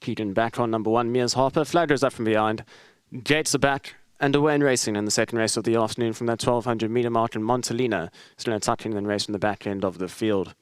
Peter back on number 1, Mia's Harper. Flaggers up from behind. Gates are back and away in racing in the second race of the afternoon from that 1200 metre mark. And Montelena still attacking and racing the back end of the field.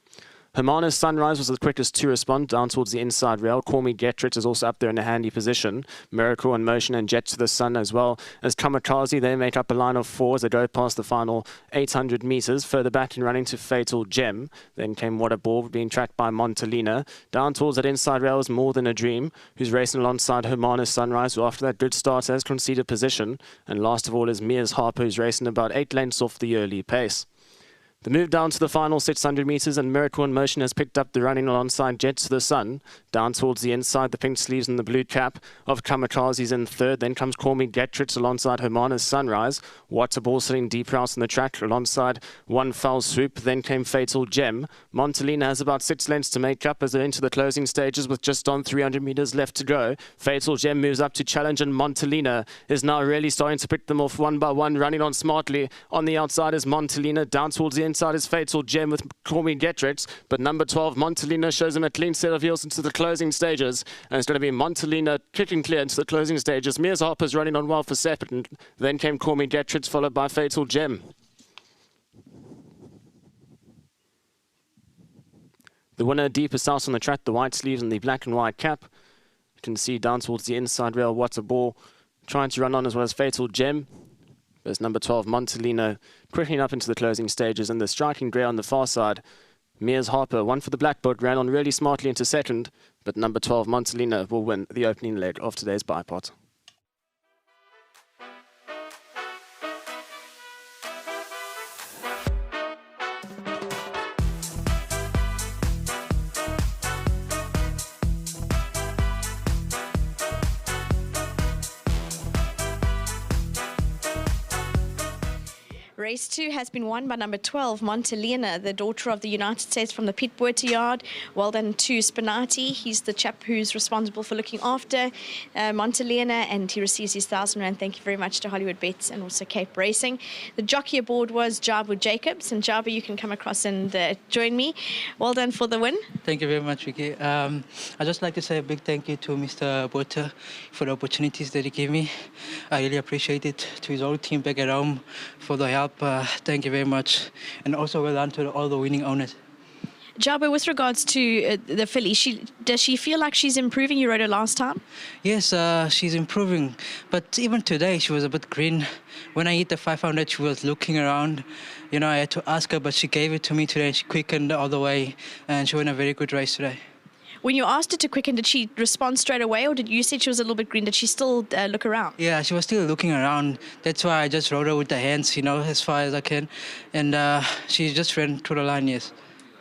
Hermana's Sunrise was the quickest to respond down towards the inside rail. Call Me Getrich is also up there in a handy position. Miracle in Motion and Jet to the Sun as well as Kamikaze. They make up a line of 4 as they go past the final 800 metres. Further back in running to Fatal Gem. Then came What a Ball being tracked by Montelena. Down towards that inside rail is More Than a Dream, who's racing alongside Hermana's Sunrise, who after that good start has conceded position. And last of all is Mia's Harper, who's racing about 8 lengths off the early pace. The move down to the final 600 metres and Miracle in Motion has picked up the running alongside Jet to the Sun. Down towards the inside, the pink sleeves and the blue cap of Kamikaze's in third. Then comes Call Me Getrich alongside Hermana's Sunrise. What's a Ball sitting deeper out on the track alongside One Foul Swoop. Then came Fatal Gem. Montelena has about 6 lengths to make up as they're into the closing stages with just on 300 metres left to go. Fatal Gem moves up to challenge and Montelena is now really starting to pick them off one by one, running on smartly. On the outside is Montelena. Down towards the inside is Fatal Gem with Call Me Getrich, but number 12 Montelena shows him a clean set of heels into the closing stages, and it's going to be Montelena kicking clear into the closing stages. Mia's Harper's running on well for second, then came Call Me Getrich followed by Fatal Gem. The winner deepest out on the track, the white sleeves and the black and white cap. You can see down towards the inside rail What's a Ball trying to run on as well as Fatal Gem. There's number 12, Montelena, quickening up into the closing stages, and the striking grey on the far side. Mia's Harper, one for the black book, ran on really smartly into second, but number 12, Montelena, will win the opening leg of today's bipod. Race 2 has been won by number 12, Montelena, the daughter of the United States from the Piet Boerter yard. Well done to Spinati. He's the chap who's responsible for looking after Montelena, and he receives his R1,000. Thank you very much to Hollywood Bets and also Cape Racing. The jockey aboard was Jabu Jacobs, and Jabu, you can come across and join me. Well done for the win. Thank you very much, Vicky. I'd just like to say a big thank you to Mr. Boerter for the opportunities that he gave me. I really appreciate it. To his whole team back at home for the help. Thank you very much. And also well done to all the winning owners. Jabu, with regards to the filly, does she feel like she's improving? You rode her last time. Yes, she's improving. But even today, she was a bit green. When I hit the 500, she was looking around. You know, I had to ask her, but she gave it to me today. And she quickened all the way, and she won a very good race today. When you asked her to quicken, did she respond straight away, or did you say she was a little bit green? Did she still look around? Yeah, she was still looking around. That's why I just rode her with the hands, you know, as far as I can. And she just ran through the line, yes.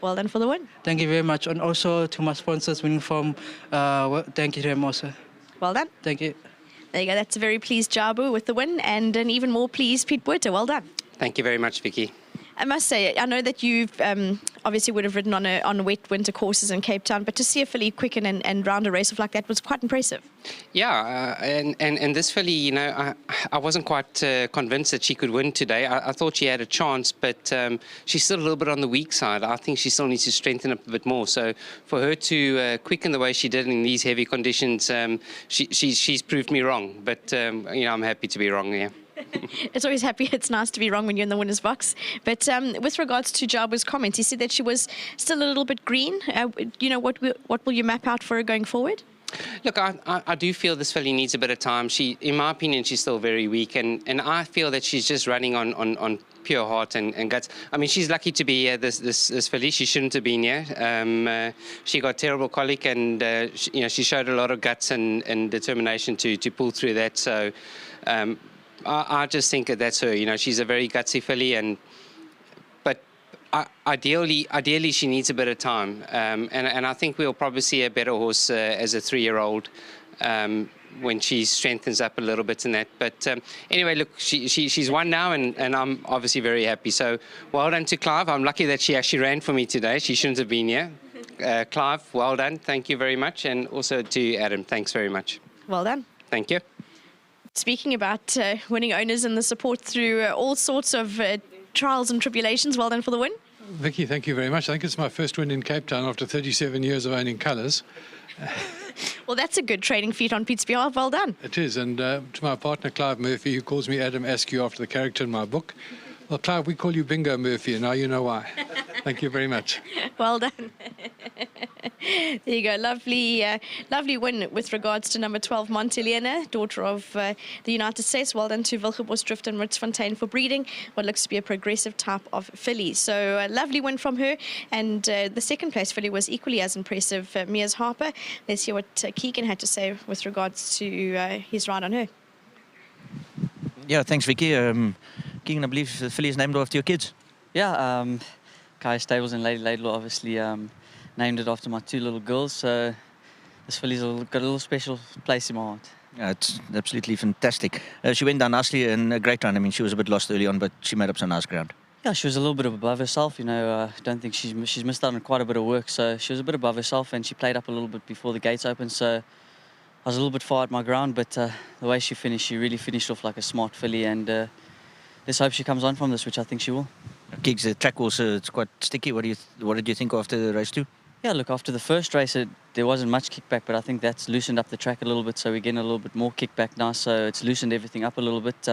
Well done for the win. Thank you very much. And also to my sponsors, Winning Farm, thank you to them also. Well done. Thank you. There you go. That's a very pleased Jabu with the win, and an even more pleased Piet Boerter. Well done. Thank you very much, Vicky. I must say, I know that you've obviously would have ridden on wet winter courses in Cape Town, but to see a filly quicken and round a race off like that was quite impressive. Yeah, and this filly, you know, I wasn't quite convinced that she could win today. I thought she had a chance, but she's still a little bit on the weak side. I think she still needs to strengthen up a bit more. So for her to quicken the way she did in these heavy conditions, she's proved me wrong. But, you know, I'm happy to be wrong, yeah. It's always happy. It's nice to be wrong when you're in the winner's box. But with regards to Jabu's comments, he said that she was still a little bit green. You know, what will you map out for her going forward? Look, I do feel this filly needs a bit of time. In my opinion, she's still very weak, and I feel that she's just running on pure heart and guts. I mean, she's lucky to be here, this filly. She shouldn't have been here. She got terrible colic, and you know, she showed a lot of guts and determination to pull through that. So I just think that's her. You know, she's a very gutsy filly, but ideally she needs a bit of time. And I think we'll probably see a better horse as a 3-year-old when she strengthens up a little bit in that. But anyway, look, she's won now, and I'm obviously very happy. So well done to Clive. I'm lucky that she actually ran for me today. She shouldn't have been here. Clive, well done. Thank you very much. And also to Adam, thanks very much. Well done. Thank you. Speaking about winning owners and the support through all sorts of trials and tribulations, well done for the win. Vicky, thank you very much. I think it's my first win in Cape Town after 37 years of owning colours. Well, that's a good training feat on Pete's behalf. Well done. It is, and to my partner Clive Murphy, who calls me Adam Askew after the character in my book. Well, Clive, we call you Bingo Murphy, and now you know why. Thank you very much. Well done. There you go. Lovely win with regards to number 12, Montelena, daughter of the United States. Well done to Wilgebosdrift and Ritzfontein for breeding what looks to be a progressive type of filly. So a lovely win from her. And the second place filly was equally as impressive, Mia's Harper. Let's hear what Keegan had to say with regards to his ride on her. Yeah, thanks, Vicky. Keegan, I believe the filly is named after your kids. Yeah, Kai Stables and Lady Laidlaw obviously named it after my two little girls, so this filly's got a little special place in my heart. Yeah, it's absolutely fantastic. She went down nicely in a great run. I mean, she was a bit lost early on, but she made up some nice ground. Yeah, she was a little bit above herself, you know. I don't think she's missed out on quite a bit of work, so she was a bit above herself, and she played up a little bit before the gates opened, so I was a little bit far at my ground, but the way she finished, she really finished off like a smart filly, and let's hope she comes on from this, which I think she will. Gigs, the track also, it's quite sticky. What did you think after the race two? Yeah, look, after the first race, there wasn't much kickback, but I think that's loosened up the track a little bit, so we're getting a little bit more kickback now, so it's loosened everything up a little bit.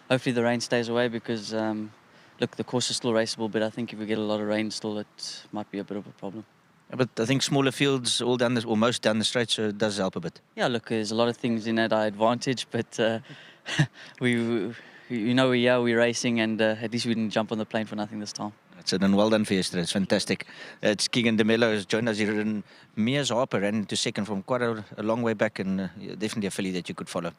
Hopefully the rain stays away because, look, the course is still raceable, but I think if we get a lot of rain still, it might be a bit of a problem. Yeah, but I think smaller fields all down this, almost down the straight, so it does help a bit. Yeah, look, there's a lot of things in at our advantage, but we're racing, and at least we didn't jump on the plane for nothing this time. That's it, and well done for yesterday. It's fantastic. It's Keegan de Mello has joined us here in Mia's Harper, ran into second from quite a long way back, and definitely a filly that you could follow.